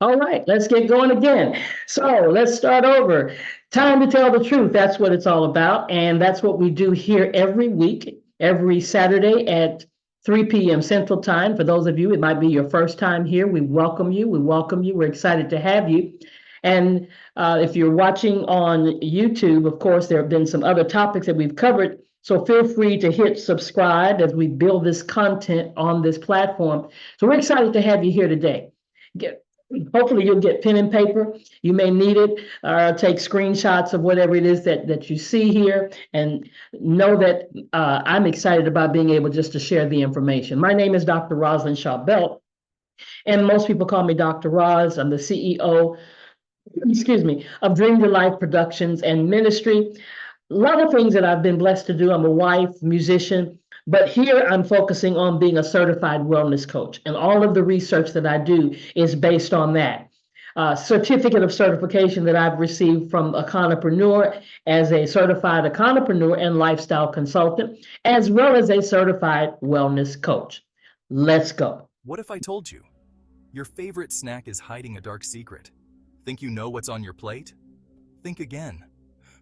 All right, let's get going again. So let's start over. Time to tell the truth. That's what it's all about. And that's what we do here every week, every Saturday at 3 p.m. Central Time. For those of you, it might be your first time here. We welcome you. We welcome you. We're excited to have you. And if you're watching on YouTube, of course, there have been some other topics that we've covered. So feel free to hit subscribe as we build this content on this platform. So we're excited to have you here today. Hopefully you'll get pen and paper. You may need it, take screenshots of whatever it is that you see here, and know that I'm excited about being able just to share the information. My name is Dr. Rosalind Shaw Belt, and most people call me Dr. Roz. I'm the CEO, excuse me, of Dream Your Life Productions and Ministry. A lot of things that I've been blessed to do. I'm a wife, musician, but here I'm focusing on being a certified wellness coach. And all of the research that I do is based on that. Certificate of certification that I've received from Econopreneur as a certified Econopreneur and lifestyle consultant, as well as a certified wellness coach. Let's go. What if I told you your favorite snack is hiding a dark secret? Think you know what's on your plate? Think again.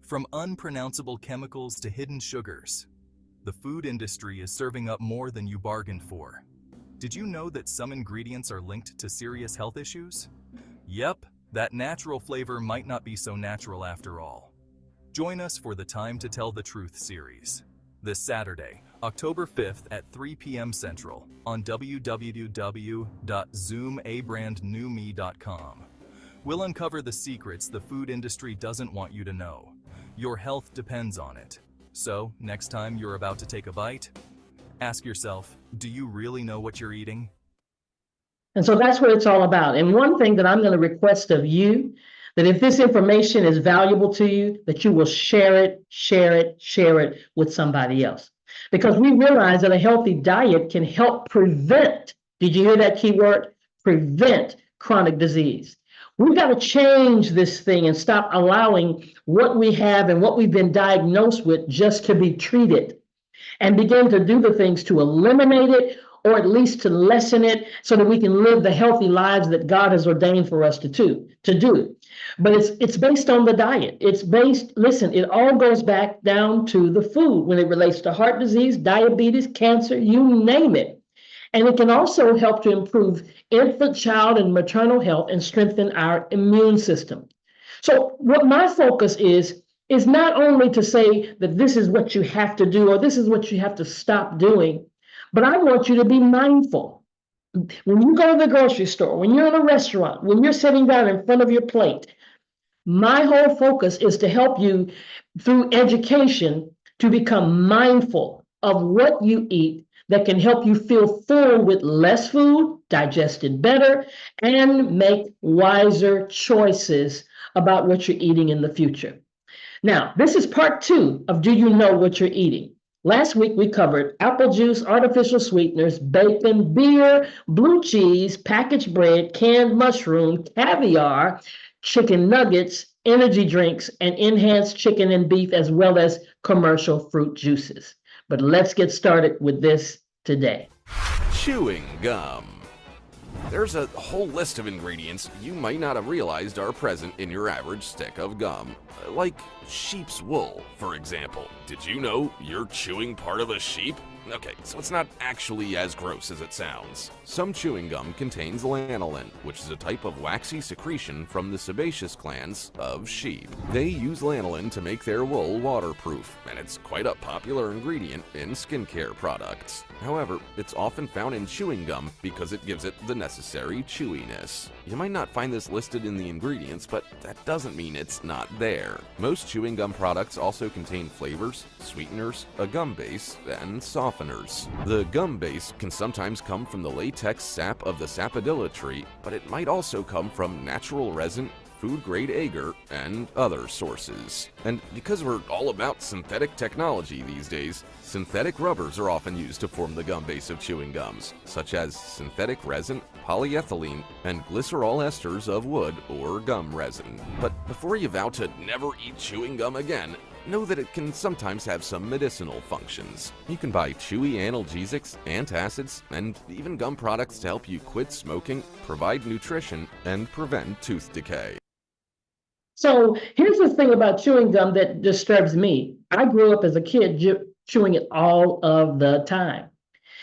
From unpronounceable chemicals to hidden sugars, the food industry is serving up more than you bargained for. Did you know that some ingredients are linked to serious health issues? Yep, that natural flavor might not be so natural after all. Join us for the Time to Tell the Truth series, this Saturday, October 5th at 3 p.m. Central on www.zoomabrandnewme.com. We'll uncover the secrets the food industry doesn't want you to know. Your health depends on it. So, next time you're about to take a bite, ask yourself, do you really know what you're eating? And so that's what it's all about. And one thing that I'm going to request of you, that if this information is valuable to you, that you will share it with somebody else. Because we realize that a healthy diet can help prevent, did you hear that key word? Prevent chronic disease. We've got to change this thing and stop allowing what we have and what we've been diagnosed with just to be treated, and begin to do the things to eliminate it, or at least to lessen it, so that we can live the healthy lives that God has ordained for us to do. But it's based on the diet. It's based, listen, it all goes back down to the food when it relates to heart disease, diabetes, cancer, you name it. And it can also help to improve infant, child, and maternal health and strengthen our immune system. So what my focus is not only to say that this is what you have to do or this is what you have to stop doing, but I want you to be mindful. When you go to the grocery store, when you're in a restaurant, when you're sitting down in front of your plate, my whole focus is to help you through education to become mindful of what you eat that can help you feel full with less food, digest it better, and make wiser choices about what you're eating in the future. Now, this is part 2 of Do You Know What You're Eating? Last week, we covered apple juice, artificial sweeteners, bacon, beer, blue cheese, packaged bread, canned mushroom, caviar, chicken nuggets, energy drinks, and enhanced chicken and beef, as well as commercial fruit juices. But let's get started with this today. Chewing gum. There's a whole list of ingredients you might not have realized are present in your average stick of gum. Like sheep's wool, for example. Did you know you're chewing part of a sheep? Okay, so it's not actually as gross as it sounds. Some chewing gum contains lanolin, which is a type of waxy secretion from the sebaceous glands of sheep. They use lanolin to make their wool waterproof, and it's quite a popular ingredient in skincare products. However, it's often found in chewing gum because it gives it the necessary chewiness. You might not find this listed in the ingredients, but that doesn't mean it's not there. Most chewing gum products also contain flavors, sweeteners, a gum base, and softeners. The gum base can sometimes come from the latex sap of the sapodilla tree, but it might also come from natural resin, food-grade agar, and other sources. And because we're all about synthetic technology these days, synthetic rubbers are often used to form the gum base of chewing gums, such as synthetic resin, polyethylene, and glycerol esters of wood or gum resin. But before you vow to never eat chewing gum again, know that it can sometimes have some medicinal functions. You can buy chewy analgesics, antacids, and even gum products to help you quit smoking, provide nutrition, and prevent tooth decay. So here's the thing about chewing gum that disturbs me. I grew up as a kid chewing it all of the time.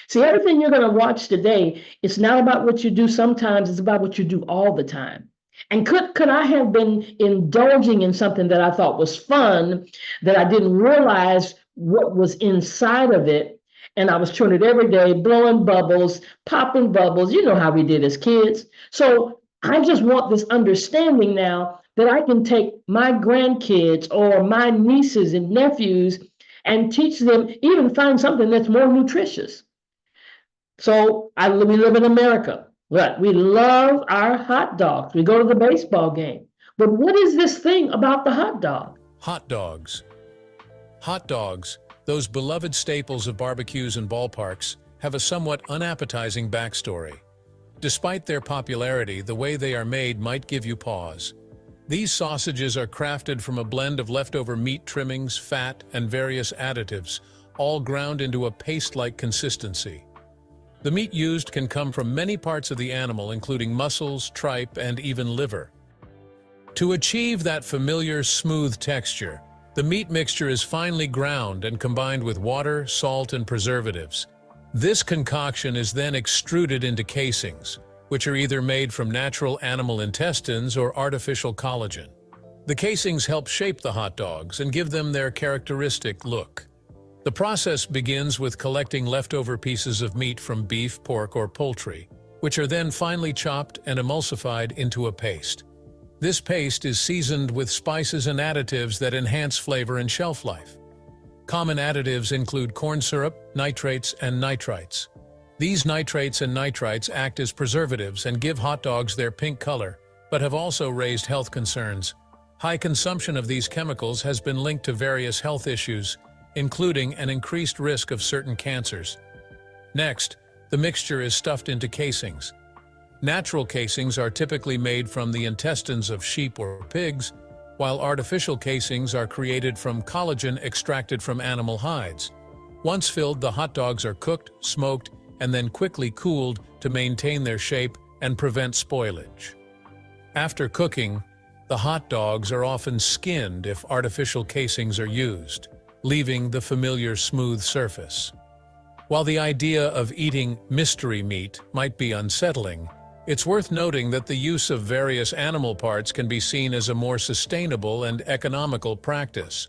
See, everything you're going to watch today, it's not about what you do sometimes, it's about what you do all the time. And could I have been indulging in something that I thought was fun, that I didn't realize what was inside of it, and I was chewing it every day, blowing bubbles, popping bubbles, you know how we did as kids. So I just want this understanding now that I can take my grandkids or my nieces and nephews and teach them, even find something that's more nutritious. So we live in America. Right. We love our hot dogs. We go to the baseball game. But what is this thing about the hot dog? Hot dogs. Hot dogs, those beloved staples of barbecues and ballparks, have a somewhat unappetizing backstory. Despite their popularity, the way they are made might give you pause. These sausages are crafted from a blend of leftover meat trimmings, fat, and various additives, all ground into a paste-like consistency. The meat used can come from many parts of the animal, including muscles, tripe, and even liver. To achieve that familiar, smooth texture, the meat mixture is finely ground and combined with water, salt, and preservatives. This concoction is then extruded into casings, which are either made from natural animal intestines or artificial collagen. The casings help shape the hot dogs and give them their characteristic look. The process begins with collecting leftover pieces of meat from beef, pork, or poultry, which are then finely chopped and emulsified into a paste. This paste is seasoned with spices and additives that enhance flavor and shelf life. Common additives include corn syrup, nitrates, and nitrites. These nitrates and nitrites act as preservatives and give hot dogs their pink color, but have also raised health concerns. High consumption of these chemicals has been linked to various health issues, including an increased risk of certain cancers. Next, the mixture is stuffed into casings. Natural casings are typically made from the intestines of sheep or pigs, while artificial casings are created from collagen extracted from animal hides. Once filled, the hot dogs are cooked, smoked, and then quickly cooled to maintain their shape and prevent spoilage. After cooking, the hot dogs are often skinned if artificial casings are used, leaving the familiar smooth surface. While the idea of eating mystery meat might be unsettling, it's worth noting that the use of various animal parts can be seen as a more sustainable and economical practice.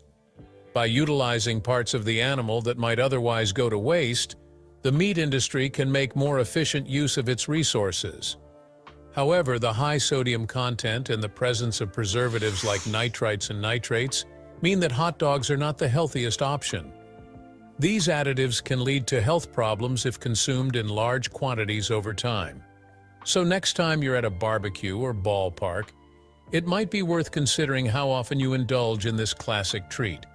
By utilizing parts of the animal that might otherwise go to waste, the meat industry can make more efficient use of its resources. However, the high sodium content and the presence of preservatives like nitrites and nitrates mean that hot dogs are not the healthiest option. These additives can lead to health problems if consumed in large quantities over time. So next time you're at a barbecue or ballpark, it might be worth considering how often you indulge in this classic treat.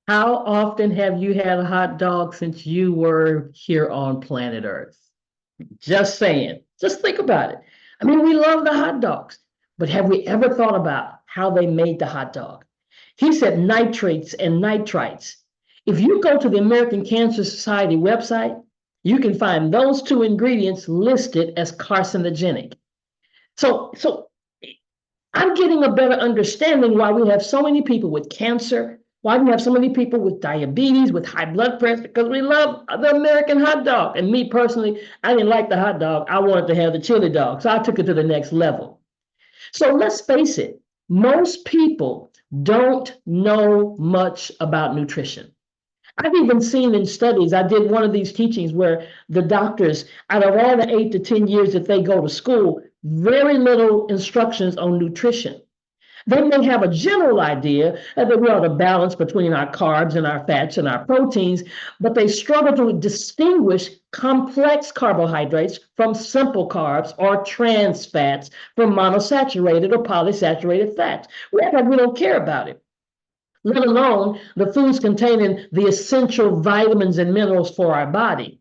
How often have you had a hot dog since you were here on planet Earth? Just saying. Just think about it. I mean, we love the hot dogs, but have we ever thought about how they made the hot dog? He said nitrates and nitrites. If you go to the American Cancer Society website, you can find those two ingredients listed as carcinogenic. So I'm getting a better understanding why we have so many people with cancer, why we have so many people with diabetes, with high blood pressure, because we love the American hot dog. And me personally, I didn't like the hot dog. I wanted to have the chili dog, so I took it to the next level. So let's face it, most people don't know much about nutrition. I've even seen in studies, I did one of these teachings where the doctors, out of all the 8 to 10 years that they go to school, very little instructions on nutrition. They may have a general idea that we ought to balance between our carbs and our fats and our proteins, but they struggle to distinguish complex carbohydrates from simple carbs or trans fats from monosaturated or polysaturated fats. We act like we don't care about it, let alone the foods containing the essential vitamins and minerals for our body.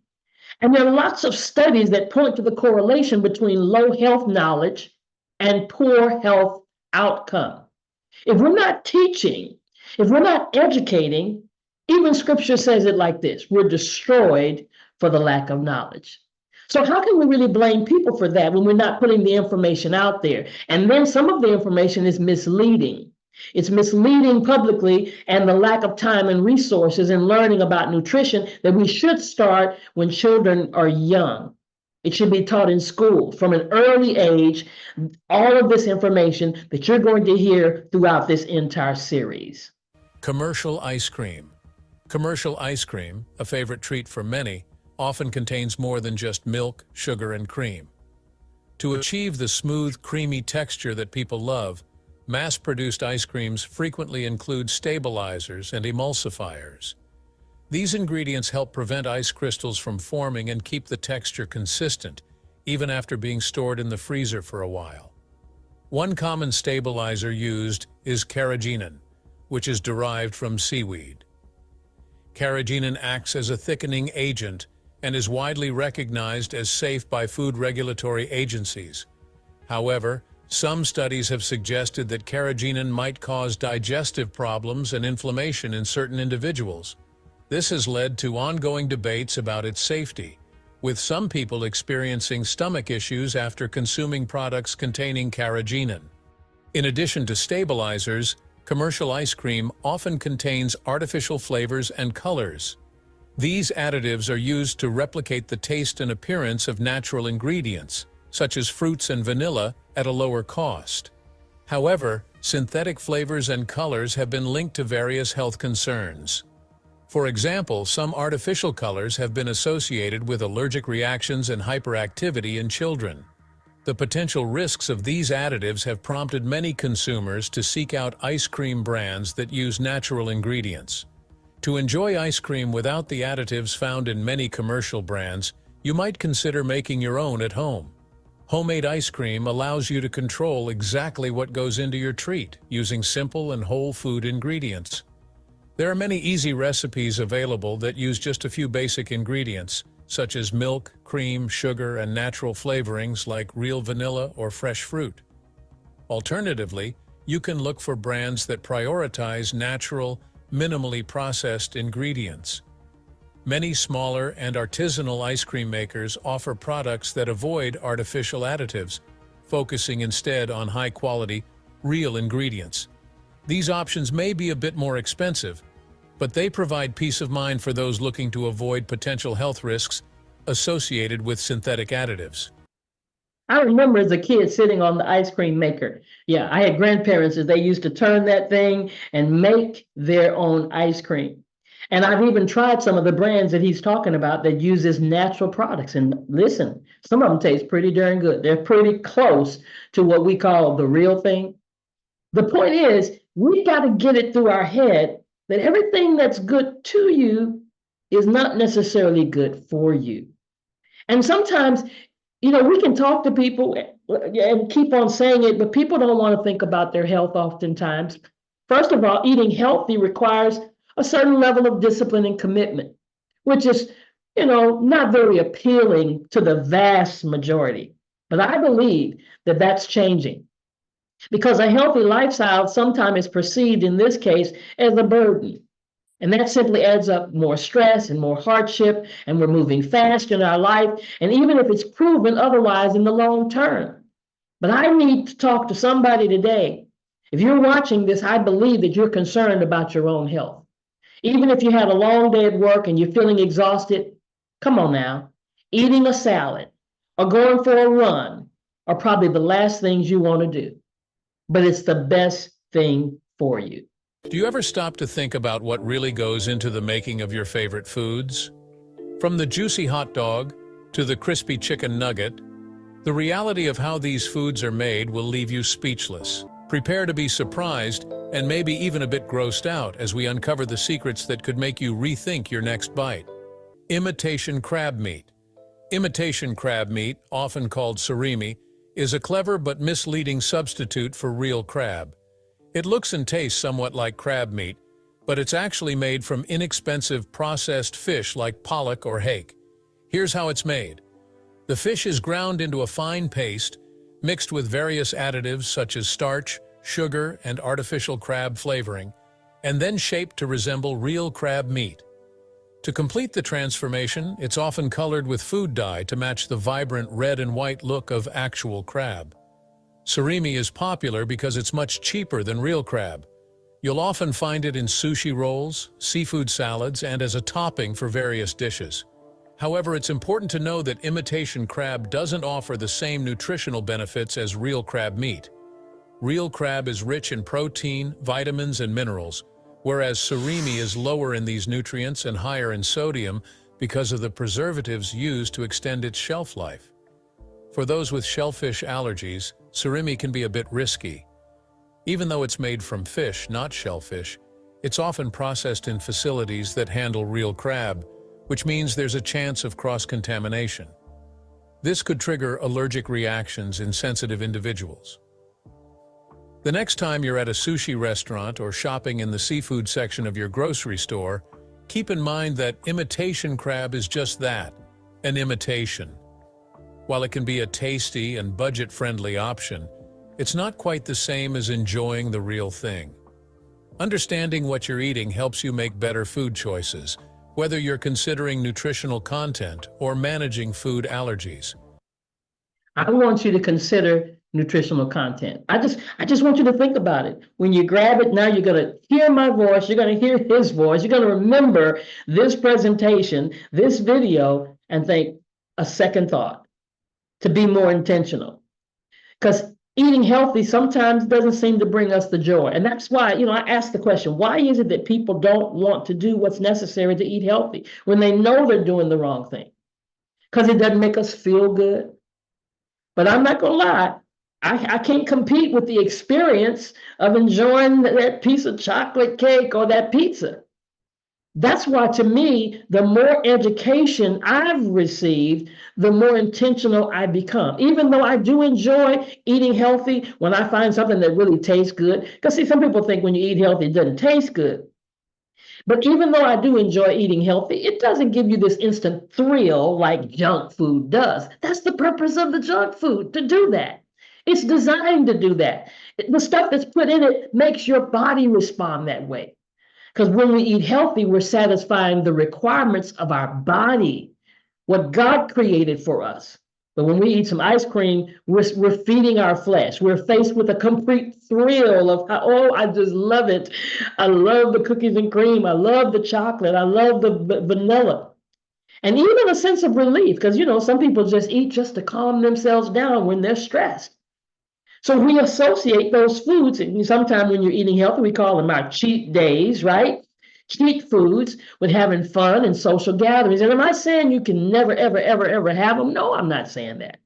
And there are lots of studies that point to the correlation between low health knowledge and poor health outcome. If we're not teaching If we're not educating, even scripture says it like this: we're destroyed for the lack of knowledge. So how can we really blame people for that when we're not putting the information out there? And then some of the information is misleading. It's misleading publicly, and the lack of time and resources in learning about nutrition that we should start when children are young. It should be taught in school from an early age, all of this information that you're going to hear throughout this entire series. Commercial ice cream. Commercial ice cream, a favorite treat for many, often contains more than just milk, sugar, and cream. To achieve the smooth, creamy texture that people love, mass-produced ice creams frequently include stabilizers and emulsifiers. These ingredients help prevent ice crystals from forming and keep the texture consistent, even after being stored in the freezer for a while. One common stabilizer used is carrageenan, which is derived from seaweed. Carrageenan acts as a thickening agent and is widely recognized as safe by food regulatory agencies. However, some studies have suggested that carrageenan might cause digestive problems and inflammation in certain individuals. This has led to ongoing debates about its safety, with some people experiencing stomach issues after consuming products containing carrageenan. In addition to stabilizers, commercial ice cream often contains artificial flavors and colors. These additives are used to replicate the taste and appearance of natural ingredients, such as fruits and vanilla, at a lower cost. However, synthetic flavors and colors have been linked to various health concerns. For example, some artificial colors have been associated with allergic reactions and hyperactivity in children. The potential risks of these additives have prompted many consumers to seek out ice cream brands that use natural ingredients. To enjoy ice cream without the additives found in many commercial brands, you might consider making your own at home. Homemade ice cream allows you to control exactly what goes into your treat, using simple and whole food ingredients. There are many easy recipes available that use just a few basic ingredients, such as milk, cream, sugar, and natural flavorings like real vanilla or fresh fruit. Alternatively, you can look for brands that prioritize natural, minimally processed ingredients. Many smaller and artisanal ice cream makers offer products that avoid artificial additives, focusing instead on high-quality, real ingredients. These options may be a bit more expensive, but they provide peace of mind for those looking to avoid potential health risks associated with synthetic additives. I remember as a kid sitting on the ice cream maker. Yeah, I had grandparents that they used to turn that thing and make their own ice cream. And I've even tried some of the brands that he's talking about that uses natural products. And listen, some of them taste pretty darn good. They're pretty close to what we call the real thing. The point is, we got to get it through our head that everything that's good to you is not necessarily good for you. And sometimes, we can talk to people and keep on saying it, but people don't want to think about their health oftentimes. First of all, eating healthy requires a certain level of discipline and commitment, which is, not very appealing to the vast majority. But I believe that that's changing, because a healthy lifestyle sometimes is perceived in this case as a burden. And that simply adds up more stress and more hardship, and we're moving fast in our life, and even if it's proven otherwise in the long term. But I need to talk to somebody today. If you're watching this, I believe that you're concerned about your own health. Even if you had a long day at work and you're feeling exhausted, come on now. Eating a salad or going for a run are probably the last things you want to do, but it's the best thing for you. Do you ever stop to think about what really goes into the making of your favorite foods? From the juicy hot dog to the crispy chicken nugget, the reality of how these foods are made will leave you speechless. Prepare to be surprised and maybe even a bit grossed out as we uncover the secrets that could make you rethink your next bite. Imitation crab meat. Imitation crab meat, often called surimi, is a clever but misleading substitute for real crab. It looks and tastes somewhat like crab meat, but it's actually made from inexpensive processed fish like pollock or hake. Here's how it's made. The fish is ground into a fine paste, mixed with various additives such as starch, sugar, and artificial crab flavoring. and then shaped to resemble real crab meat. To complete the transformation, it's often colored with food dye to match the vibrant red and white look of actual crab. Surimi is popular because it's much cheaper than real crab. You'll often find it in sushi rolls, seafood salads, and as a topping for various dishes. However, it's important to know that imitation crab doesn't offer the same nutritional benefits as real crab meat. Real crab is rich in protein, vitamins, and minerals, whereas surimi is lower in these nutrients and higher in sodium because of the preservatives used to extend its shelf life. For those with shellfish allergies, surimi can be a bit risky. Even though it's made from fish, not shellfish, it's often processed in facilities that handle real crab, which means there's a chance of cross-contamination. This could trigger allergic reactions in sensitive individuals. The next time you're at a sushi restaurant or shopping in the seafood section of your grocery store, keep in mind that imitation crab is just that, an imitation. While it can be a tasty and budget-friendly option, it's not quite the same as enjoying the real thing. Understanding what you're eating helps you make better food choices, whether you're considering nutritional content or managing food allergies. I want you to consider nutritional content. I just want you to think about it. When you grab it, now you're going to hear my voice, you're going to hear his voice, you're going to remember this presentation, this video, and think a second thought to be more intentional. Because eating healthy sometimes doesn't seem to bring us the joy. And that's why, I ask the question, why is it that people don't want to do what's necessary to eat healthy when they know they're doing the wrong thing? Because it doesn't make us feel good. But I'm not going to lie, I can't compete with the experience of enjoying that piece of chocolate cake or that pizza. That's why, to me, the more education I've received, the more intentional I become. Even though I do enjoy eating healthy when I find something that really tastes good. Because, see, some people think when you eat healthy, it doesn't taste good. But even though I do enjoy eating healthy, it doesn't give you this instant thrill like junk food does. That's the purpose of the junk food, to do that. It's designed to do that. The stuff that's put in it makes your body respond that way. Because when we eat healthy, we're satisfying the requirements of our body, what God created for us. But when we eat some ice cream, we're feeding our flesh. We're faced with a complete thrill of how, oh, I just love it. I love the cookies and cream. I love the chocolate. I love the vanilla. And even a sense of relief, because, some people just eat just to calm themselves down when they're stressed. So we associate those foods, and sometimes when you're eating healthy, we call them our cheat days, right? Cheat foods with having fun and social gatherings. And am I saying you can never, ever, ever, ever have them? No, I'm not saying that.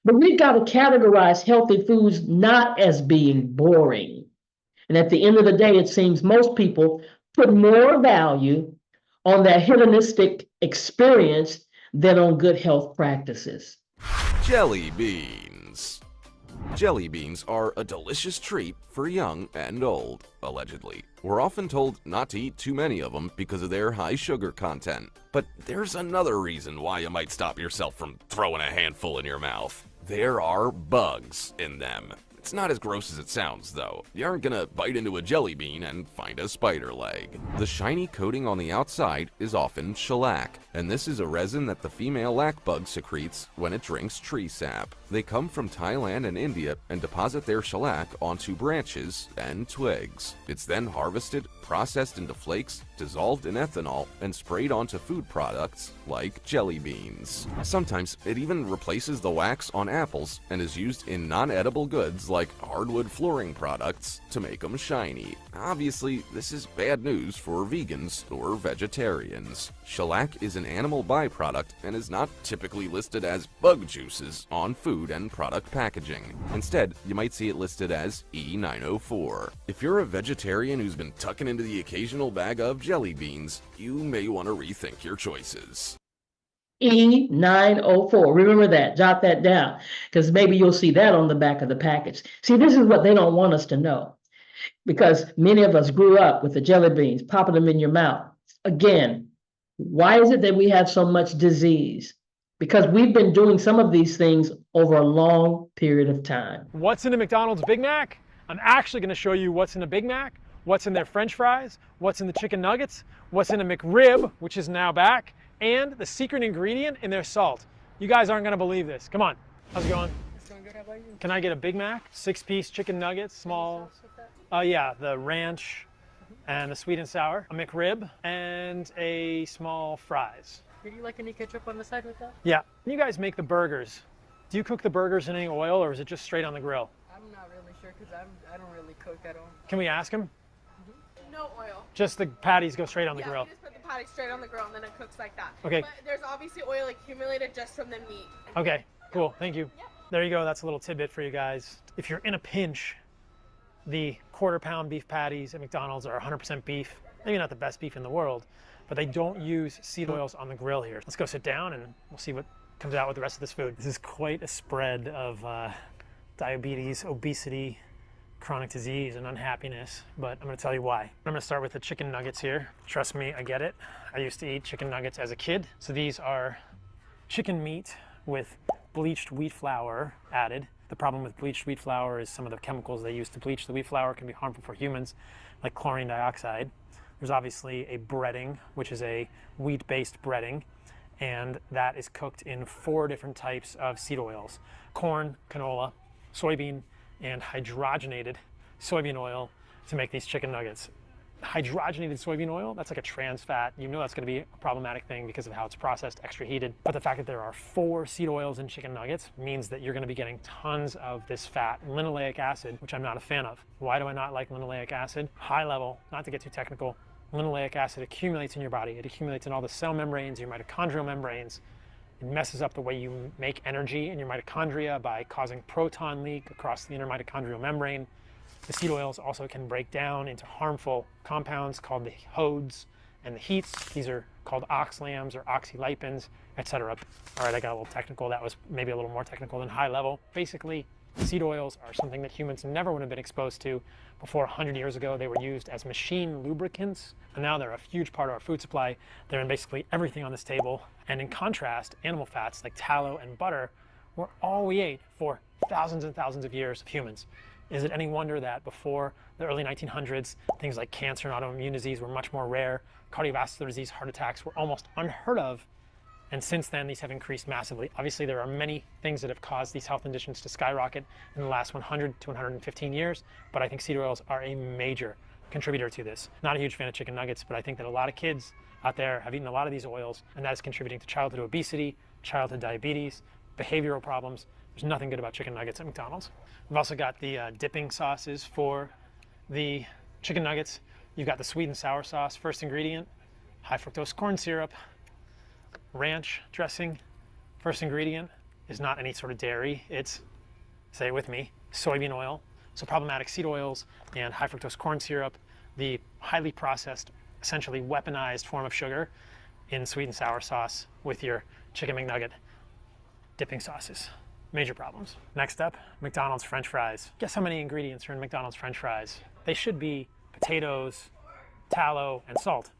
But we've got to categorize healthy foods not as being boring. And at the end of the day, it seems most people put more value on that hedonistic experience than on good health practices. Jelly beans. Jelly beans are a delicious treat for young and old, allegedly. We're often told not to eat too many of them because of their high sugar content. But there's another reason why you might stop yourself from throwing a handful in your mouth. There are bugs in them. It's not as gross as it sounds, though. You aren't gonna bite into a jelly bean and find a spider leg. The shiny coating on the outside is often shellac, and this is a resin that the female lac bug secretes when it drinks tree sap. They come from Thailand and India and deposit their shellac onto branches and twigs. It's then harvested, processed into flakes, dissolved in ethanol, and sprayed onto food products like jelly beans. Sometimes it even replaces the wax on apples and is used in non-edible goods like hardwood flooring products to make them shiny. Obviously, this is bad news for vegans or vegetarians. Shellac is an animal byproduct and is not typically listed as bug juices on food and product packaging. Instead, you might see it listed as E904. If you're a vegetarian who's been tucking into the occasional bag of jelly beans, you may want to rethink your choices. E904. Remember that. Jot that down, because maybe you'll see that on the back of the package. See, this is what they don't want us to know, because many of us grew up with the jelly beans, popping them in your mouth. Again, why is it that we have so much disease? Because we've been doing some of these things over a long period of time. What's in a McDonald's Big Mac? I'm actually going to show you what's in a Big Mac what's in their French fries, what's in the chicken nuggets, what's in a McRib, which is now back, and the secret ingredient in their salt. You guys aren't gonna believe this. Come on, how's it going? It's going good. How about you? Can I get a Big Mac, 6-piece chicken nuggets, small? Yeah, the ranch and the sweet and sour, a McRib, and a small fries. Did you like any ketchup on the side with that? Yeah, you guys make the burgers. Do you cook the burgers in any oil, or is it just straight on the grill? I'm not really sure because I don't really cook at all. Can we ask him? No oil. Just the patties go straight on the Yeah, grill. we just put the patty straight on the grill and then it cooks like that. Okay. But there's obviously oil accumulated just from the meat. Okay, cool, thank you. Yeah. There you go, that's a little tidbit for you guys. If you're in a pinch, the quarter-pound beef patties at McDonald's are 100% beef. Maybe not the best beef in the world, but they don't use seed oils on the grill here. Let's go sit down and we'll see what comes out with the rest of this food. This is quite a spread of diabetes, obesity, chronic disease, and unhappiness, but I'm gonna tell you why. I'm gonna start with the chicken nuggets here. Trust me, I get it. I used to eat chicken nuggets as a kid. So these are chicken meat with bleached wheat flour added. The problem with bleached wheat flour is some of the chemicals they use to bleach the wheat flour can be harmful for humans, like chlorine dioxide. There's obviously a breading, which is a wheat-based breading, and that is cooked in 4 different types of seed oils: corn, canola, soybean, and hydrogenated soybean oil to make these chicken nuggets. Hydrogenated soybean oil, that's like a trans fat. You know that's going to be a problematic thing because of how it's processed, extra heated. But the fact that there are 4 seed oils in chicken nuggets means that you're going to be getting tons of this fat, linoleic acid, which I'm not a fan of. Why do I not like linoleic acid? High level, not to get too technical, linoleic acid accumulates in your body. It accumulates in all the cell membranes, your mitochondrial membranes. It messes up the way you make energy in your mitochondria by causing proton leak across the inner mitochondrial membrane. The seed oils also can break down into harmful compounds called the HODs and the heats. These are called oxalams or oxylipins, etc. All right, I got a little technical. That was maybe a little more technical than high level. Basically, seed oils are something that humans never would have been exposed to. Before 100 years ago, they were used as machine lubricants, and now they're a huge part of our food supply. They're in basically everything on this table. And in contrast, animal fats like tallow and butter were all we ate for thousands and thousands of years of humans. Is it any wonder that before the early 1900s, things like cancer and autoimmune disease were much more rare, cardiovascular disease, heart attacks were almost unheard of, and since then these have increased massively. Obviously there are many things that have caused these health conditions to skyrocket in the last 100 to 115 years, but I think seed oils are a major contributor to this. Not a huge fan of chicken nuggets, but I think that a lot of kids out there have eaten a lot of these oils, and that is contributing to childhood obesity, childhood diabetes, behavioral problems. There's nothing good about chicken nuggets at McDonald's. We've also got the dipping sauces for the chicken nuggets. You've got the sweet and sour sauce, first ingredient, high fructose corn syrup, ranch dressing. First ingredient is not any sort of dairy. It's, say it with me, soybean oil. So problematic seed oils and high fructose corn syrup, the highly processed, essentially weaponized form of sugar in sweet and sour sauce with your chicken McNugget dipping sauces. Major problems. Next up, McDonald's French fries. Guess how many ingredients are in McDonald's French fries? They should be potatoes, tallow, and salt.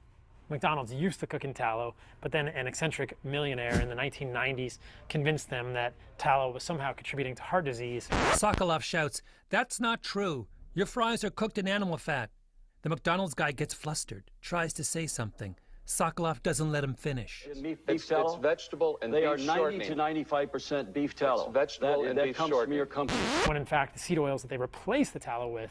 McDonald's used to cook in tallow, but then an eccentric millionaire in the 1990s convinced them that tallow was somehow contributing to heart disease. Sokolov shouts, "That's not true. Your fries are cooked in animal fat." The McDonald's guy gets flustered, tries to say something. Sokolov doesn't let him finish. Beef tallow? It's vegetable and they beef are 90 shortening. to 95% beef tallow. It's vegetable that, and that beef comes shortening. from your company. When in fact the seed oils that they replace the tallow with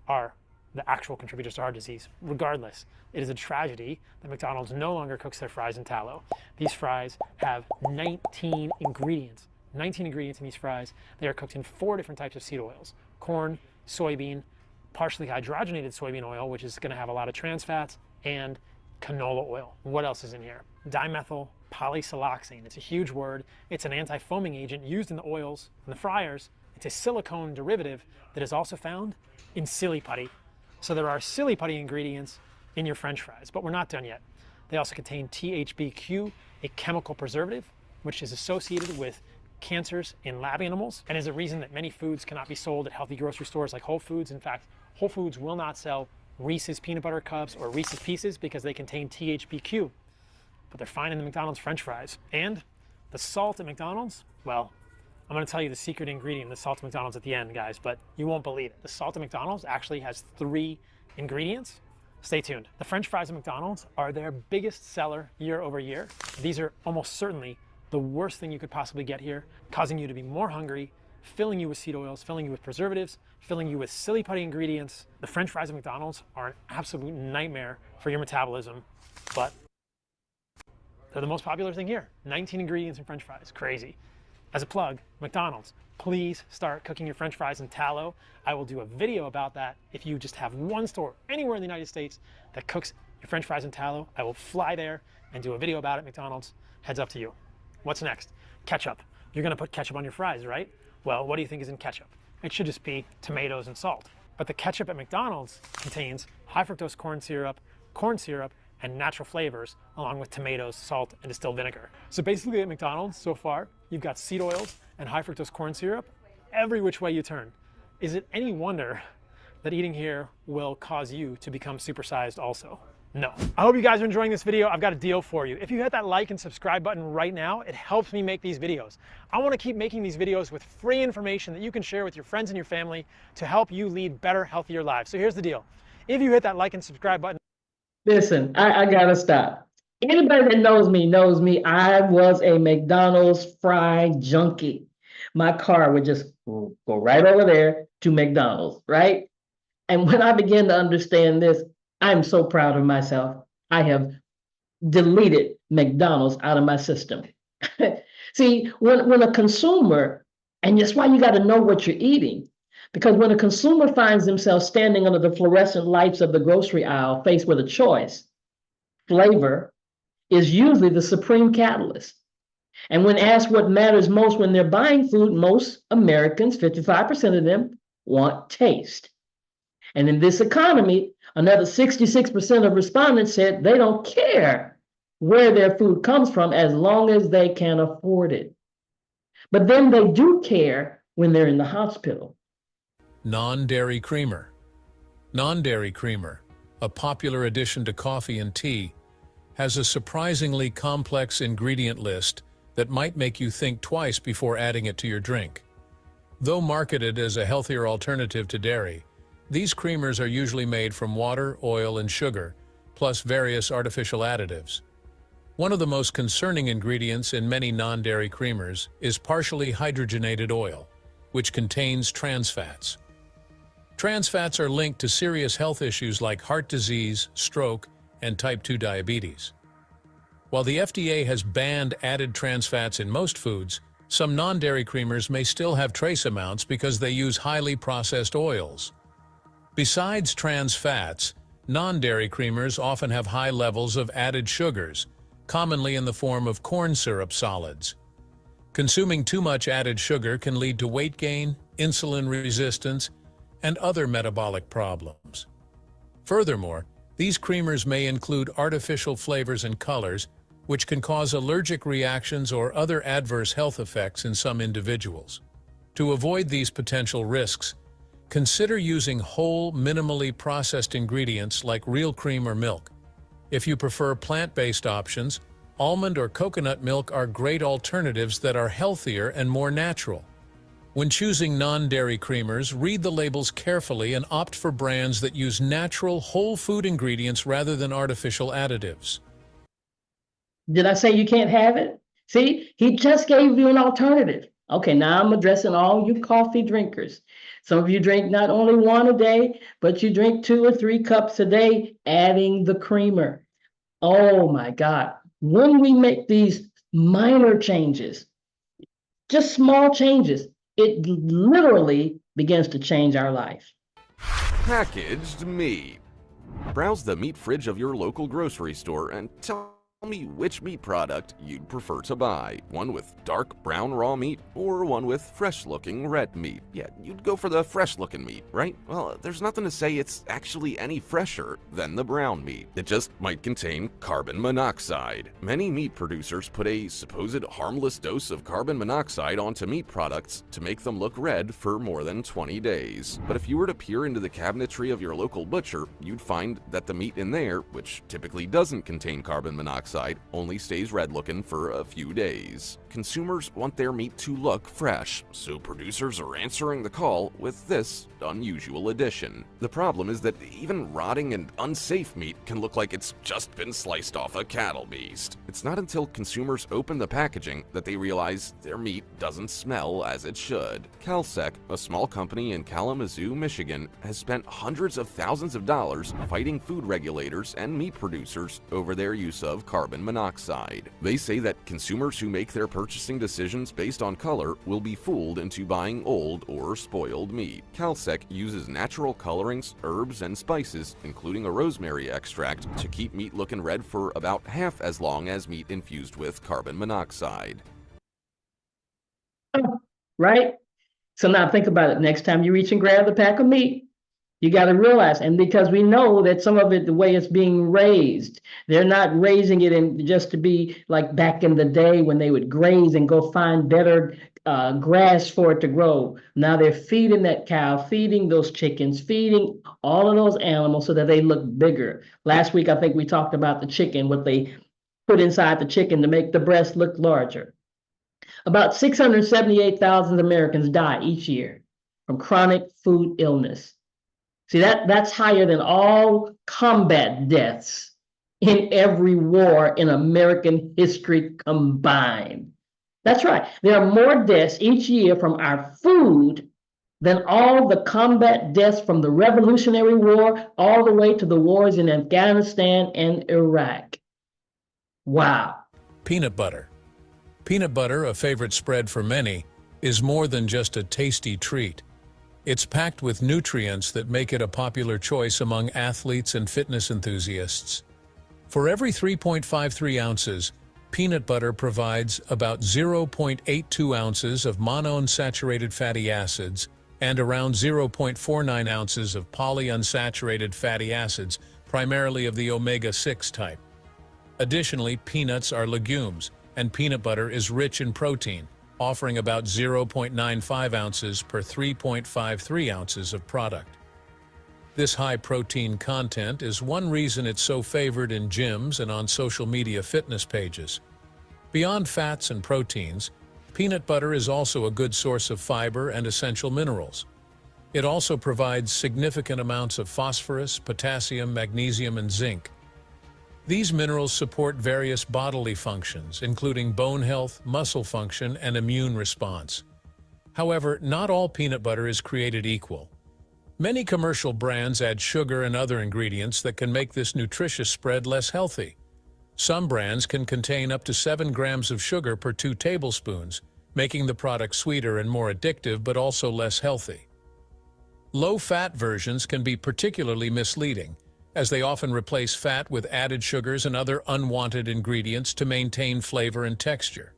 are the actual contributors to heart disease. Regardless, it is a tragedy that McDonald's no longer cooks their fries in tallow. These fries have 19 ingredients. 19 ingredients in these fries. They are cooked in 4 different types of seed oils: corn, soybean, partially hydrogenated soybean oil, which is going to have a lot of trans fats, and canola oil. What else is in here? Dimethyl polysiloxane. It's a huge word. It's an anti-foaming agent used in the oils and the fryers. It's a silicone derivative that is also found in silly putty. So there are silly putty ingredients in your French fries, but we're not done yet. They also contain THBQ, a chemical preservative, which is associated with cancers in lab animals and is a reason that many foods cannot be sold at healthy grocery stores like Whole Foods. In fact, Whole Foods will not sell Reese's peanut butter cups or Reese's Pieces because they contain THBQ, but they're fine in the McDonald's French fries. And the salt at McDonald's, well, I'm going to tell you the secret ingredient, the salt at McDonald's at the end, guys, but you won't believe it. The salt at McDonald's actually has 3 ingredients. Stay tuned. The French fries at McDonald's are their biggest seller year over year. These are almost certainly the worst thing you could possibly get here, causing you to be more hungry, filling you with seed oils, filling you with preservatives, filling you with silly putty ingredients. The French fries at McDonald's are an absolute nightmare for your metabolism, but they're the most popular thing here. 19 ingredients in French fries, crazy. As a plug, McDonald's, please start cooking your French fries in tallow. I will do a video about that. If you just have one store anywhere in the United States that cooks your French fries in tallow, I will fly there and do a video about it, McDonald's. Heads up to you. What's next? Ketchup. You're gonna put ketchup on your fries, right? Well, what do you think is in ketchup? It should just be tomatoes and salt. But the ketchup at McDonald's contains high fructose corn syrup, and natural flavors, along with tomatoes, salt, and distilled vinegar. So basically at McDonald's, so far, you've got seed oils and high fructose corn syrup every which way you turn. Is it any wonder that eating here will cause you to become supersized also? No. I hope you guys are enjoying this video. I've got a deal for you. If you hit that like and subscribe button right now, it helps me make these videos. I want to keep making these videos with free information that you can share with your friends and your family to help you lead better, healthier lives. So here's the deal. If you hit that like and subscribe button, Listen, I gotta stop. Anybody that knows me, I was a McDonald's fry junkie. My car would just go right over there to McDonald's, right? And when I began to understand this, I'm so proud of myself. I have deleted McDonald's out of my system. See, when a consumer, and that's why you got to know what you're eating, because when a consumer finds themselves standing under the fluorescent lights of the grocery aisle faced with a choice, flavor is usually the supreme catalyst. And when asked what matters most when they're buying food, most Americans, 55% of them, want taste. And in this economy, another 66% of respondents said they don't care where their food comes from as long as they can afford it. But then they do care when they're in the hospital. Non-dairy creamer. Non-dairy creamer, a popular addition to coffee and tea, has a surprisingly complex ingredient list that might make you think twice before adding it to your drink. Though marketed as a healthier alternative to dairy, these creamers are usually made from water, oil, and sugar, plus various artificial additives. One of the most concerning ingredients in many non-dairy creamers is partially hydrogenated oil, which contains trans fats. Trans fats are linked to serious health issues like heart disease, stroke, and type 2 diabetes. While the FDA has banned added trans fats in most foods, some non-dairy creamers may still have trace amounts because they use highly processed oils. Besides trans fats, non-dairy creamers often have high levels of added sugars, commonly in the form of corn syrup solids. Consuming too much added sugar can lead to weight gain, insulin resistance, and other metabolic problems. Furthermore, these creamers may include artificial flavors and colors, which can cause allergic reactions or other adverse health effects in some individuals. To avoid these potential risks, consider using whole, minimally processed ingredients like real cream or milk. If you prefer plant-based options, almond or coconut milk are great alternatives that are healthier and more natural. When choosing non-dairy creamers, read the labels carefully and opt for brands that use natural, whole food ingredients rather than artificial additives. Did I say you can't have it? See, he just gave you an alternative. Okay, now I'm addressing all you coffee drinkers. Some of you drink not only one a day, but you drink 2 or 3 cups a day, adding the creamer. Oh my God. When we make these minor changes, just small changes, it literally begins to change our life. Packaged meat. Browse the meat fridge of your local grocery store and tell me which meat product you'd prefer to buy. One with dark brown raw meat or one with fresh-looking red meat. Yeah, you'd go for the fresh-looking meat, right? Well, there's nothing to say it's actually any fresher than the brown meat. It just might contain carbon monoxide. Many meat producers put a supposed harmless dose of carbon monoxide onto meat products to make them look red for more than 20 days. But if you were to peer into the cabinetry of your local butcher, you'd find that the meat in there, which typically doesn't contain carbon monoxide, monoxide only stays red looking for a few days. Consumers want their meat to look fresh, so producers are answering the call with this unusual addition. The problem is that even rotting and unsafe meat can look like it's just been sliced off a cattle beast. It's not until consumers open the packaging that they realize their meat doesn't smell as it should. Calsec, a small company in Kalamazoo, Michigan, has spent hundreds of thousands of dollars fighting food regulators and meat producers over their use of carbon monoxide. They say that consumers who make their purchasing decisions based on color will be fooled into buying old or spoiled meat. Calsec uses natural colorings, herbs, and spices, including a rosemary extract, to keep meat looking red for about half as long as meat infused with carbon monoxide. Right? So now think about it. Next time you reach and grab the pack of meat, you got to realize, and because we know that some of it, the way it's being raised, they're not raising it in just to be like back in the day when they would graze and go find better grass for it to grow. Now they're feeding that cow, feeding those chickens, feeding all of those animals so that they look bigger. Last week, I think we talked about the chicken, what they put inside the chicken to make the breast look larger. About 678,000 Americans die each year from chronic food illness. See, that's higher than all combat deaths in every war in American history combined. That's right. There are more deaths each year from our food than all the combat deaths from the Revolutionary War all the way to the wars in Afghanistan and Iraq. Wow. Peanut butter. Peanut butter, a favorite spread for many, is more than just a tasty treat. It's packed with nutrients that make it a popular choice among athletes and fitness enthusiasts. For every 3.53 ounces, peanut butter provides about 0.82 ounces of monounsaturated fatty acids and around 0.49 ounces of polyunsaturated fatty acids, primarily of the omega-6 type. Additionally, peanuts are legumes, and peanut butter is rich in protein, offering about 0.95 ounces per 3.53 ounces of product. This high protein content is one reason it's so favored in gyms and on social media fitness pages. Beyond fats and proteins, peanut butter is also a good source of fiber and essential minerals. It also provides significant amounts of phosphorus, potassium, magnesium, and zinc. These minerals support various bodily functions, including bone health, muscle function, and immune response. However, not all peanut butter is created equal. Many commercial brands add sugar and other ingredients that can make this nutritious spread less healthy. Some brands can contain up to 7 grams of sugar per 2 tablespoons, making the product sweeter and more addictive but also less healthy. Low-fat versions can be particularly misleading, as they often replace fat with added sugars and other unwanted ingredients to maintain flavor and texture.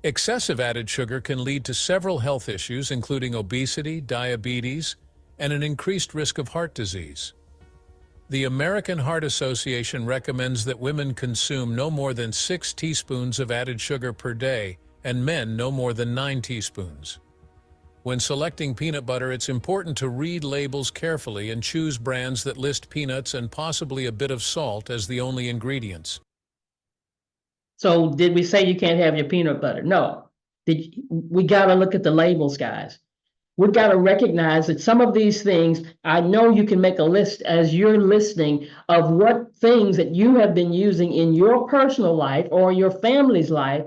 Excessive added sugar can lead to several health issues, including obesity, diabetes, and an increased risk of heart disease. The American Heart Association recommends that women consume no more than 6 teaspoons of added sugar per day, and men no more than 9 teaspoons. When selecting peanut butter, it's important to read labels carefully and choose brands that list peanuts and possibly a bit of salt as the only ingredients. So did we say you can't have your peanut butter? No. We got to look at the labels, guys. We've got to recognize that some of these things, I know you can make a list as you're listening of what things that you have been using in your personal life or your family's life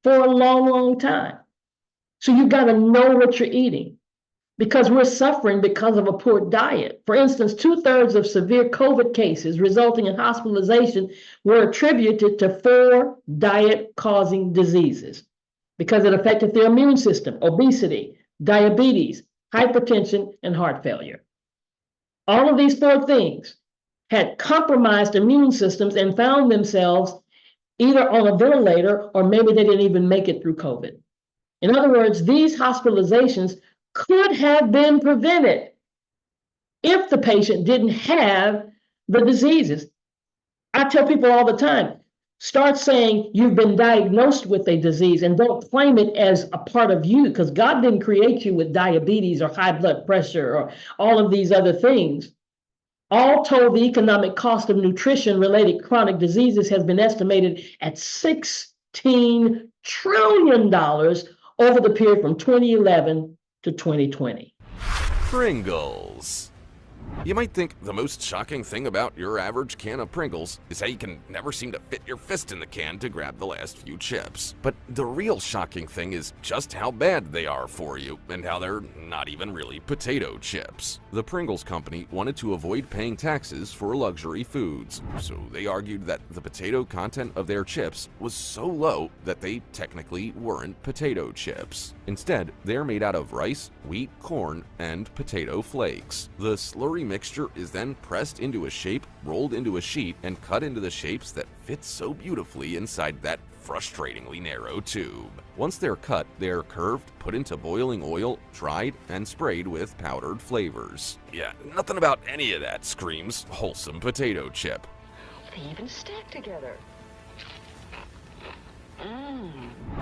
for a long, long time. So you got to know what you're eating, because we're suffering because of a poor diet. For instance, 2/3 of severe COVID cases resulting in hospitalization were attributed to 4 diet-causing diseases because it affected their immune system: obesity, diabetes, hypertension, and heart failure. All of these 4 things had compromised immune systems and found themselves either on a ventilator or maybe they didn't even make it through COVID. In other words, these hospitalizations could have been prevented if the patient didn't have the diseases. I tell people all the time, start saying you've been diagnosed with a disease and don't claim it as a part of you, because God didn't create you with diabetes or high blood pressure or all of these other things. All told, the economic cost of nutrition-related chronic diseases has been estimated at $16 trillion over the period from 2011 to 2020. Pringles. You might think the most shocking thing about your average can of Pringles is how you can never seem to fit your fist in the can to grab the last few chips. But the real shocking thing is just how bad they are for you and how they're not even really potato chips. The Pringles company wanted to avoid paying taxes for luxury foods, so they argued that the potato content of their chips was so low that they technically weren't potato chips. Instead, they're made out of rice, wheat, corn, and potato flakes. The slurry mixture is then pressed into a shape, rolled into a sheet, and cut into the shapes that fit so beautifully inside that frustratingly narrow tube. Once they're cut, they're curved, put into boiling oil, dried, and sprayed with powdered flavors. Yeah, nothing about any of that screams wholesome potato chip. They even stack together.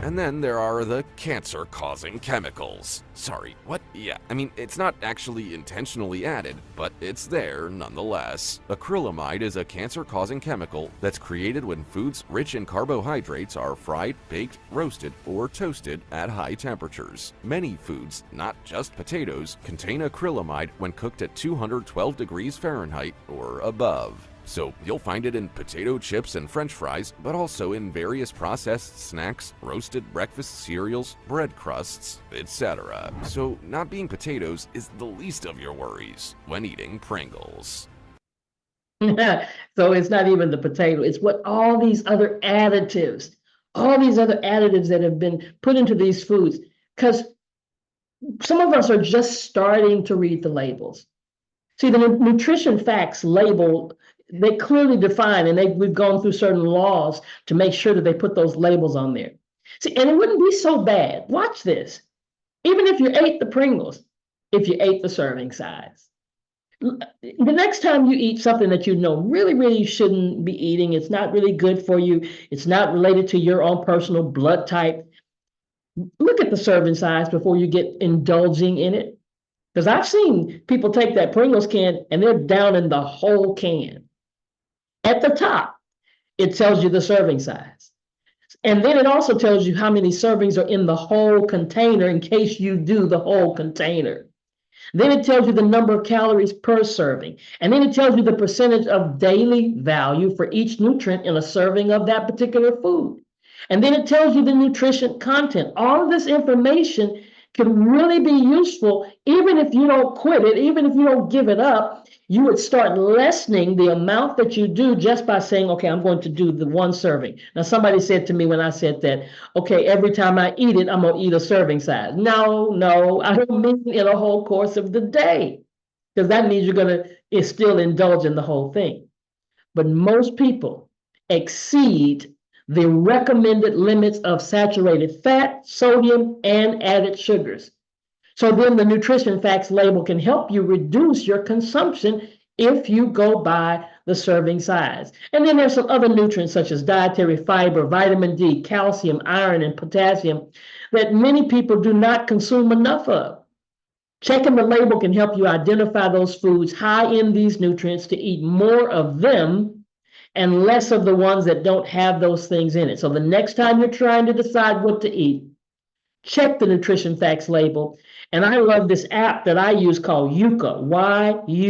And then there are the cancer-causing chemicals. Sorry, what? Yeah, I mean, it's not actually intentionally added, but it's there nonetheless. Acrylamide is a cancer-causing chemical that's created when foods rich in carbohydrates are fried, baked, roasted, or toasted at high temperatures. Many foods, not just potatoes, contain acrylamide when cooked at 212 degrees Fahrenheit or above. So you'll find it in potato chips and French fries, but also in various processed snacks, roasted breakfast cereals, bread crusts, etc. So not being potatoes is the least of your worries when eating Pringles. So it's not even the potato, it's what all these other additives that have been put into these foods. Because some of us are just starting to read the labels. See, the nutrition facts label, they clearly define, and we've gone through certain laws to make sure that they put those labels on there. See, and it wouldn't be so bad. Watch this. Even if you ate the Pringles, if you ate the serving size. The next time you eat something that you know really, really shouldn't be eating, it's not really good for you, it's not related to your own personal blood type, look at the serving size before you get indulging in it. Because I've seen people take that Pringles can and they're down in the whole can. At the top, it tells you the serving size. And then it also tells you how many servings are in the whole container in case you do the whole container. Then it tells you the number of calories per serving. And then it tells you the percentage of daily value for each nutrient in a serving of that particular food. And then it tells you the nutrition content. All of this information can really be useful. Even if you don't quit it, even if you don't give it up, you would start lessening the amount that you do just by saying, okay, I'm going to do the one serving. Now, somebody said to me when I said that, okay, every time I eat it, I'm going to eat a serving size. No, I don't mean in a whole course of the day, because that means you're going to still indulge in the whole thing. But most people exceed the recommended limits of saturated fat, sodium, and added sugars. So then the nutrition facts label can help you reduce your consumption if you go by the serving size. And then there's some other nutrients such as dietary fiber, vitamin D, calcium, iron, and potassium that many people do not consume enough of. Checking the label can help you identify those foods high in these nutrients to eat more of them and less of the ones that don't have those things in it. So the next time you're trying to decide what to eat, check the nutrition facts label. And I love this app that I use called Yuka, Y-U-K-A,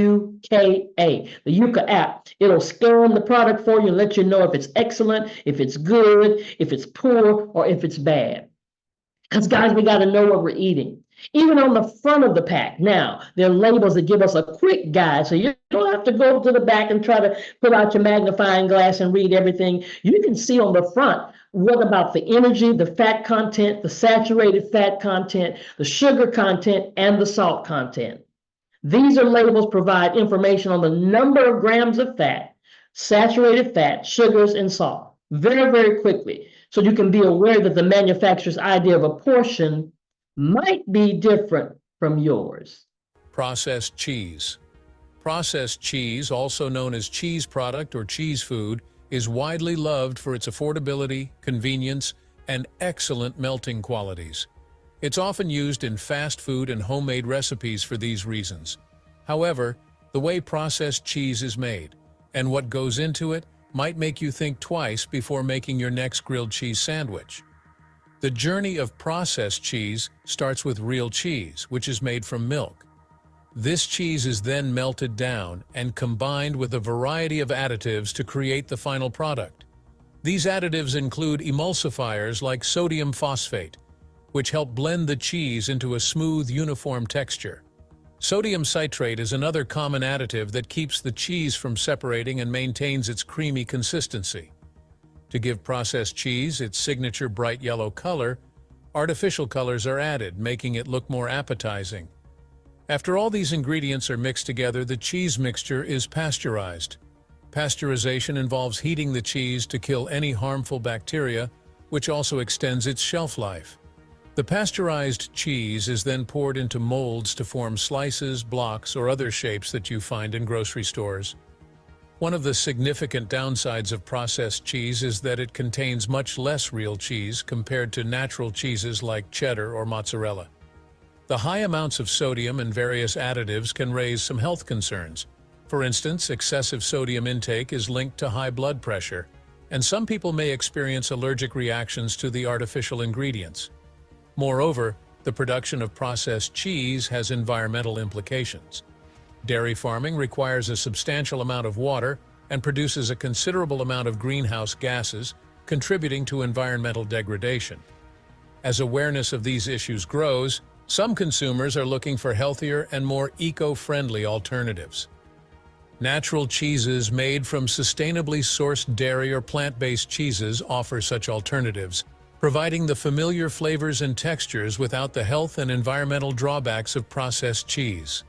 the Yuka app. It'll scan the product for you and let you know if it's excellent, if it's good, if it's poor, or if it's bad. Because guys, we got to know what we're eating. Even on the front of the pack. Now, there are labels that give us a quick guide, so you don't have to go to the back and try to pull out your magnifying glass and read everything. You can see on the front what about the energy, the fat content, the saturated fat content, the sugar content, and the salt content. These are labels provide information on the number of grams of fat, saturated fat, sugars, and salt very, very quickly. So you can be aware that the manufacturer's idea of a portion might be different from yours. Processed cheese. Processed cheese, also known as cheese product or cheese food, is widely loved for its affordability, convenience, and excellent melting qualities. It's often used in fast food and homemade recipes for these reasons. However, the way processed cheese is made, and what goes into it might make you think twice before making your next grilled cheese sandwich. The journey of processed cheese starts with real cheese, which is made from milk. This cheese is then melted down and combined with a variety of additives to create the final product. These additives include emulsifiers like sodium phosphate, which help blend the cheese into a smooth, uniform texture. Sodium citrate is another common additive that keeps the cheese from separating and maintains its creamy consistency. To give processed cheese its signature bright yellow color, artificial colors are added, making it look more appetizing. After all these ingredients are mixed together, the cheese mixture is pasteurized. Pasteurization involves heating the cheese to kill any harmful bacteria, which also extends its shelf life. The pasteurized cheese is then poured into molds to form slices, blocks, or other shapes that you find in grocery stores. One of the significant downsides of processed cheese is that it contains much less real cheese compared to natural cheeses like cheddar or mozzarella. The high amounts of sodium and various additives can raise some health concerns. For instance, excessive sodium intake is linked to high blood pressure, and some people may experience allergic reactions to the artificial ingredients. Moreover, the production of processed cheese has environmental implications. Dairy farming requires a substantial amount of water and produces a considerable amount of greenhouse gases, contributing to environmental degradation. As awareness of these issues grows, some consumers are looking for healthier and more eco-friendly alternatives. Natural cheeses made from sustainably sourced dairy or plant-based cheeses offer such alternatives, providing the familiar flavors and textures without the health and environmental drawbacks of processed cheese.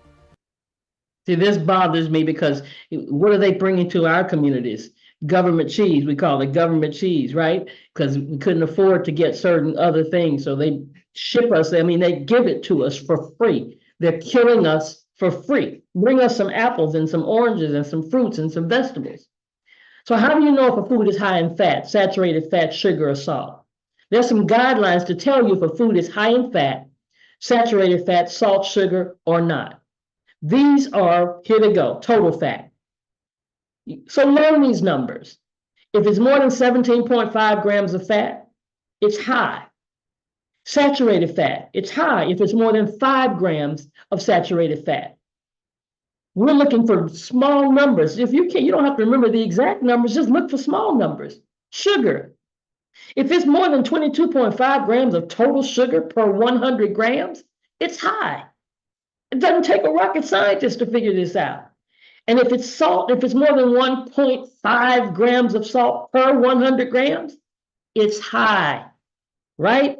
See, this bothers me because what are they bringing to our communities? Government cheese, we call it government cheese, right? Because we couldn't afford to get certain other things, so they ship us, they give it to us for free. They're killing us for free. Bring us some apples and some oranges and some fruits and some vegetables. So how do you know if a food is high in fat, saturated fat, sugar, or salt? There's some guidelines to tell you if a food is high in fat, saturated fat, salt, sugar, or not. These are, here they go, total fat. So learn these numbers. If it's more than 17.5 grams of fat, it's high. Saturated fat, it's high if it's more than 5 grams of saturated fat. We're looking for small numbers. If you can't, you don't have to remember the exact numbers, just look for small numbers. Sugar. If it's more than 22.5 grams of total sugar per 100 grams, it's high. It doesn't take a rocket scientist to figure this out. And if it's salt, if it's more than 1.5 grams of salt per 100 grams, it's high, right?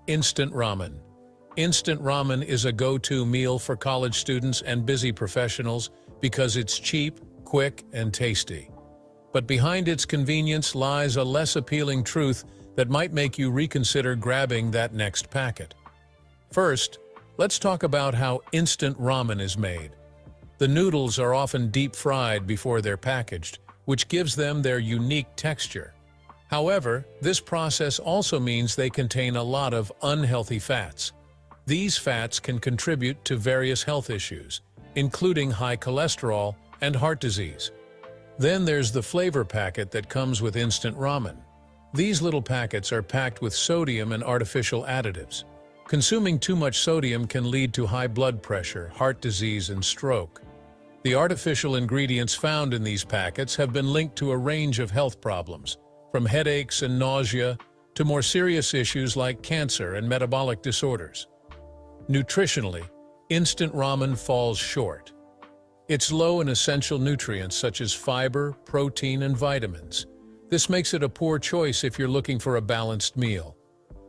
Instant ramen. Instant ramen is a go-to meal for college students and busy professionals because it's cheap, quick, and tasty. But behind its convenience lies a less appealing truth that might make you reconsider grabbing that next packet. First, let's talk about how instant ramen is made. The noodles are often deep-fried before they're packaged, which gives them their unique texture. However, this process also means they contain a lot of unhealthy fats. These fats can contribute to various health issues, including high cholesterol and heart disease. Then there's the flavor packet that comes with instant ramen. These little packets are packed with sodium and artificial additives. Consuming too much sodium can lead to high blood pressure, heart disease, and stroke. The artificial ingredients found in these packets have been linked to a range of health problems, from headaches and nausea to more serious issues like cancer and metabolic disorders. Nutritionally, instant ramen falls short. It's low in essential nutrients such as fiber, protein, and vitamins. This makes it a poor choice if you're looking for a balanced meal.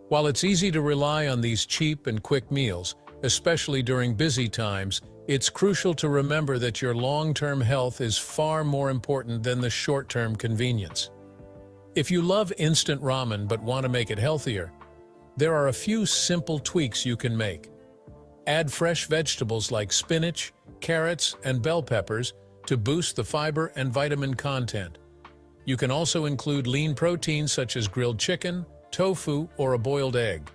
While it's easy to rely on these cheap and quick meals, especially during busy times, it's crucial to remember that your long-term health is far more important than the short-term convenience. If you love instant ramen but want to make it healthier, there are a few simple tweaks you can make. Add fresh vegetables like spinach, carrots, and bell peppers to boost the fiber and vitamin content. You can also include lean proteins such as grilled chicken, tofu, or a boiled egg.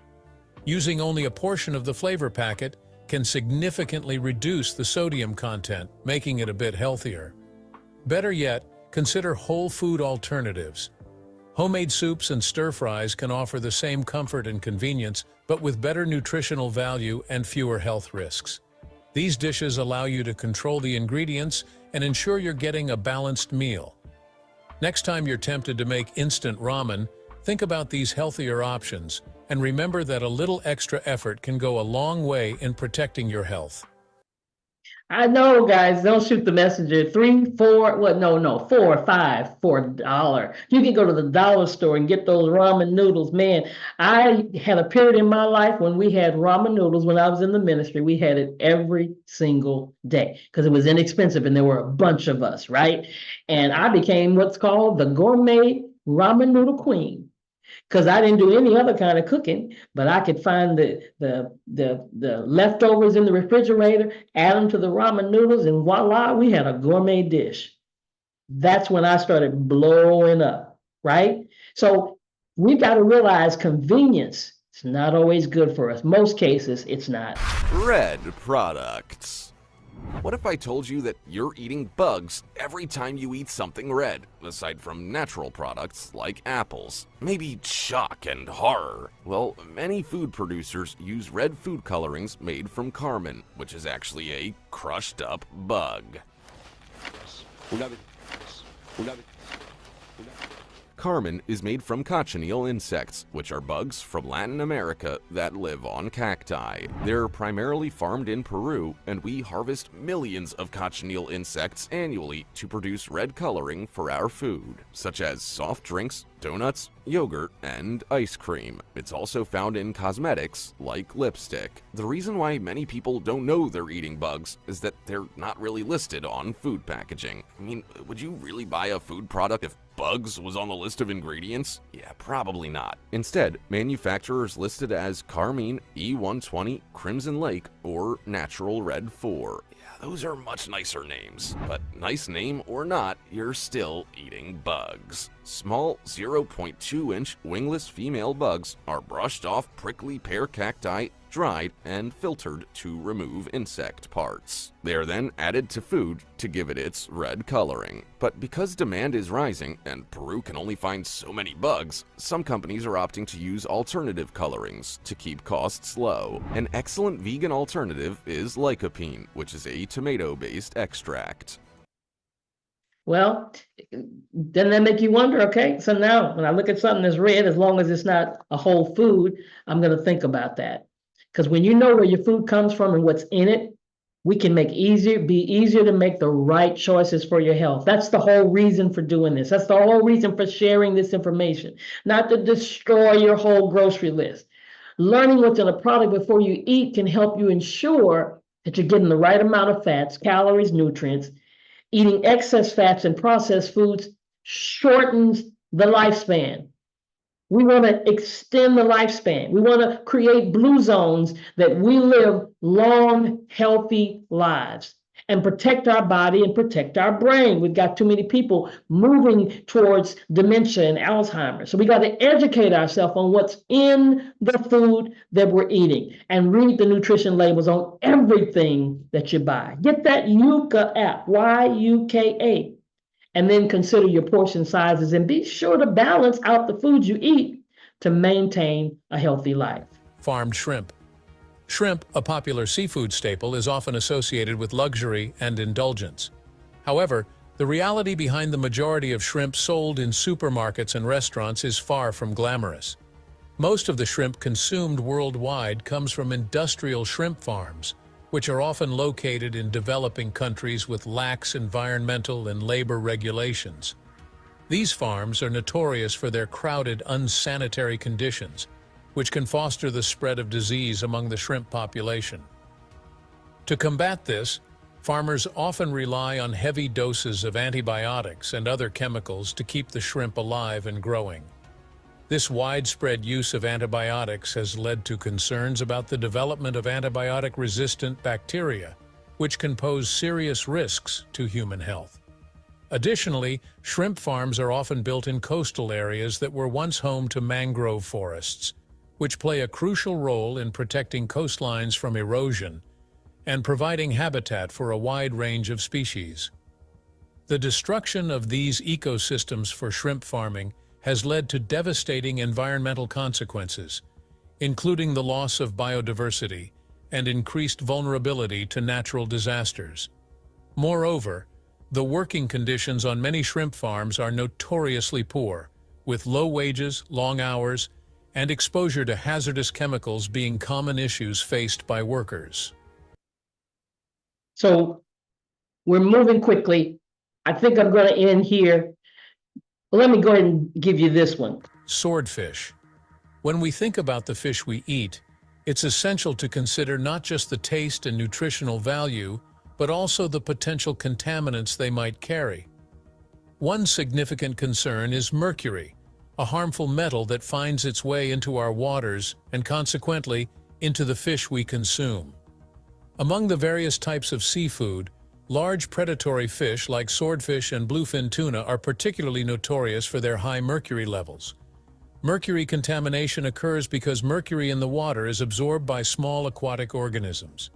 Using only a portion of the flavor packet can significantly reduce the sodium content, making it a bit healthier. Better yet, consider whole food alternatives. Homemade soups and stir-fries can offer the same comfort and convenience, but with better nutritional value and fewer health risks. These dishes allow you to control the ingredients and ensure you're getting a balanced meal. Next time you're tempted to make instant ramen, think about these healthier options, and remember that a little extra effort can go a long way in protecting your health. I know, guys, don't shoot the messenger. 3, 4, what? No, 4 or 5 for $1. You can go to the dollar store and get those ramen noodles. Man, I had a period in my life when we had ramen noodles when I was in the ministry. We had it every single day because it was inexpensive and there were a bunch of us, right? And I became what's called the gourmet ramen noodle queen, because I didn't do any other kind of cooking, but I could find the leftovers in the refrigerator, add them to the ramen noodles, and voila, we had a gourmet dish. That's when I started blowing up, right? So we've got to realize convenience is not always good for us. Most cases, it's not. Red products. What if I told you that you're eating bugs every time you eat something red, aside from natural products like apples? Maybe shock and horror. Well, many food producers use red food colorings made from carmine, which is actually a crushed up bug. Carmine is made from cochineal insects, which are bugs from Latin America that live on cacti. They're primarily farmed in Peru, and we harvest millions of cochineal insects annually to produce red coloring for our food, such as soft drinks, donuts, yogurt, and ice cream. It's also found in cosmetics like lipstick. The reason why many people don't know they're eating bugs is that they're not really listed on food packaging. I mean, would you really buy a food product if bugs was on the list of ingredients? Yeah, probably not. Instead, manufacturers list it as Carmine, E120, Crimson Lake, or Natural Red 4. Yeah, those are much nicer names. But nice name or not, you're still eating bugs. Small 0.2-inch wingless female bugs are brushed off prickly pear cacti, dried, and filtered to remove insect parts. They are then added to food to give it its red coloring. But because demand is rising and Peru can only find so many bugs, some companies are opting to use alternative colorings to keep costs low. An excellent vegan alternative is lycopene, which is a tomato-based extract. Well, doesn't that make you wonder? Okay, so now when I look at something that's red, as long as it's not a whole food, I'm going to think about that. Because when you know where your food comes from and what's in it, we can be easier to make the right choices for your health. That's the whole reason for doing this. That's the whole reason for sharing this information, not to destroy your whole grocery list. Learning what's in a product before you eat can help you ensure that you're getting the right amount of fats, calories, nutrients. Eating excess fats and processed foods shortens the lifespan. We want to extend the lifespan. We want to create blue zones that we live long, healthy lives and protect our body and protect our brain. We've got too many people moving towards dementia and Alzheimer's. So we got to educate ourselves on what's in the food that we're eating and read the nutrition labels on everything that you buy. Get that Yuka app, Y-U-K-A. And then consider your portion sizes and be sure to balance out the foods you eat to maintain a healthy life. Farmed shrimp. Shrimp, a popular seafood staple, is often associated with luxury and indulgence. However, the reality behind the majority of shrimp sold in supermarkets and restaurants is far from glamorous. Most of the shrimp consumed worldwide comes from industrial shrimp farms, which are often located in developing countries with lax environmental and labor regulations. These farms are notorious for their crowded, unsanitary conditions, which can foster the spread of disease among the shrimp population. To combat this, farmers often rely on heavy doses of antibiotics and other chemicals to keep the shrimp alive and growing. This widespread use of antibiotics has led to concerns about the development of antibiotic-resistant bacteria, which can pose serious risks to human health. Additionally, shrimp farms are often built in coastal areas that were once home to mangrove forests, which play a crucial role in protecting coastlines from erosion and providing habitat for a wide range of species. The destruction of these ecosystems for shrimp farming has led to devastating environmental consequences, including the loss of biodiversity and increased vulnerability to natural disasters. Moreover, the working conditions on many shrimp farms are notoriously poor, with low wages, long hours, and exposure to hazardous chemicals being common issues faced by workers. So we're moving quickly. I think I'm going to end here. Let me go ahead and give you this one. Swordfish. When we think about the fish we eat, it's essential to consider not just the taste and nutritional value, but also the potential contaminants they might carry. One significant concern is mercury, a harmful metal that finds its way into our waters and consequently into the fish we consume. Among the various types of seafood, large predatory fish like swordfish and bluefin tuna are particularly notorious for their high mercury levels. Mercury contamination occurs because mercury in the water is absorbed by small aquatic organisms.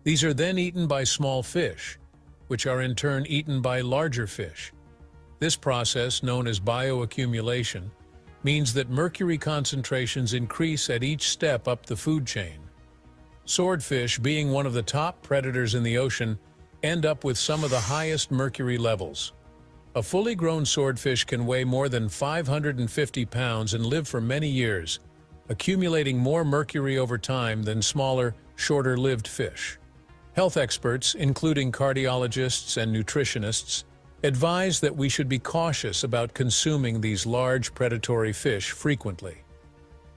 These are then eaten by small fish, which are in turn eaten by larger fish. This process, known as bioaccumulation, means that mercury concentrations increase at each step up the food chain. Swordfish, being one of the top predators in the ocean, end up with some of the highest mercury levels. A fully grown swordfish can weigh more than 550 pounds and live for many years, accumulating more mercury over time than smaller, shorter-lived fish. Health experts, including cardiologists and nutritionists, advise that we should be cautious about consuming these large predatory fish frequently.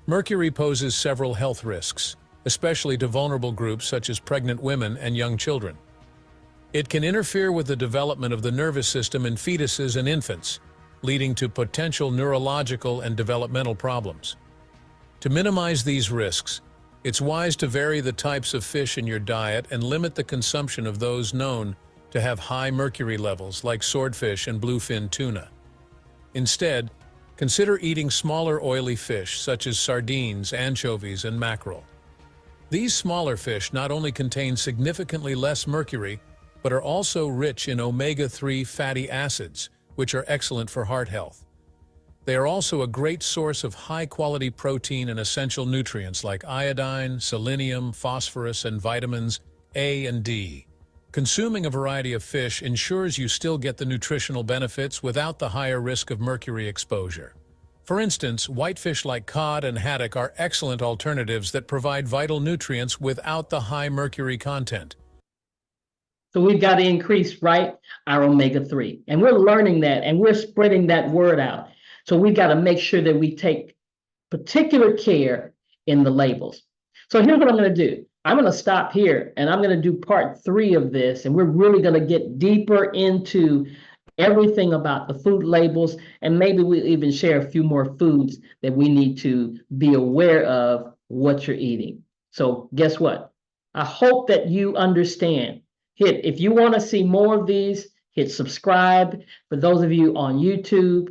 Mercury poses several health risks, especially to vulnerable groups such as pregnant women and young children. It can interfere with the development of the nervous system in fetuses and infants, leading to potential neurological and developmental problems. To minimize these risks, it's wise to vary the types of fish in your diet and limit the consumption of those known to have high mercury levels like swordfish and bluefin tuna. Instead, consider eating smaller oily fish such as sardines, anchovies, and mackerel. These smaller fish not only contain significantly less mercury, but are also rich in omega-3 fatty acids, which are excellent for heart health. They are also a great source of high-quality protein and essential nutrients like iodine, selenium, phosphorus, and vitamins A and D. Consuming a variety of fish ensures you still get the nutritional benefits without the higher risk of mercury exposure. For instance, whitefish like cod and haddock are excellent alternatives that provide vital nutrients without the high mercury content. So we've got to increase, right, our omega-3. And we're learning that, and we're spreading that word out. So we've got to make sure that we take particular care in the labels. So here's what I'm going to do. I'm going to stop here, and I'm going to do part 3 of this, and we're really going to get deeper into everything about the food labels, and maybe we'll even share a few more foods that we need to be aware of what you're eating. So guess what? I hope that you understand. If you want to see more of these, hit subscribe. For those of you on YouTube,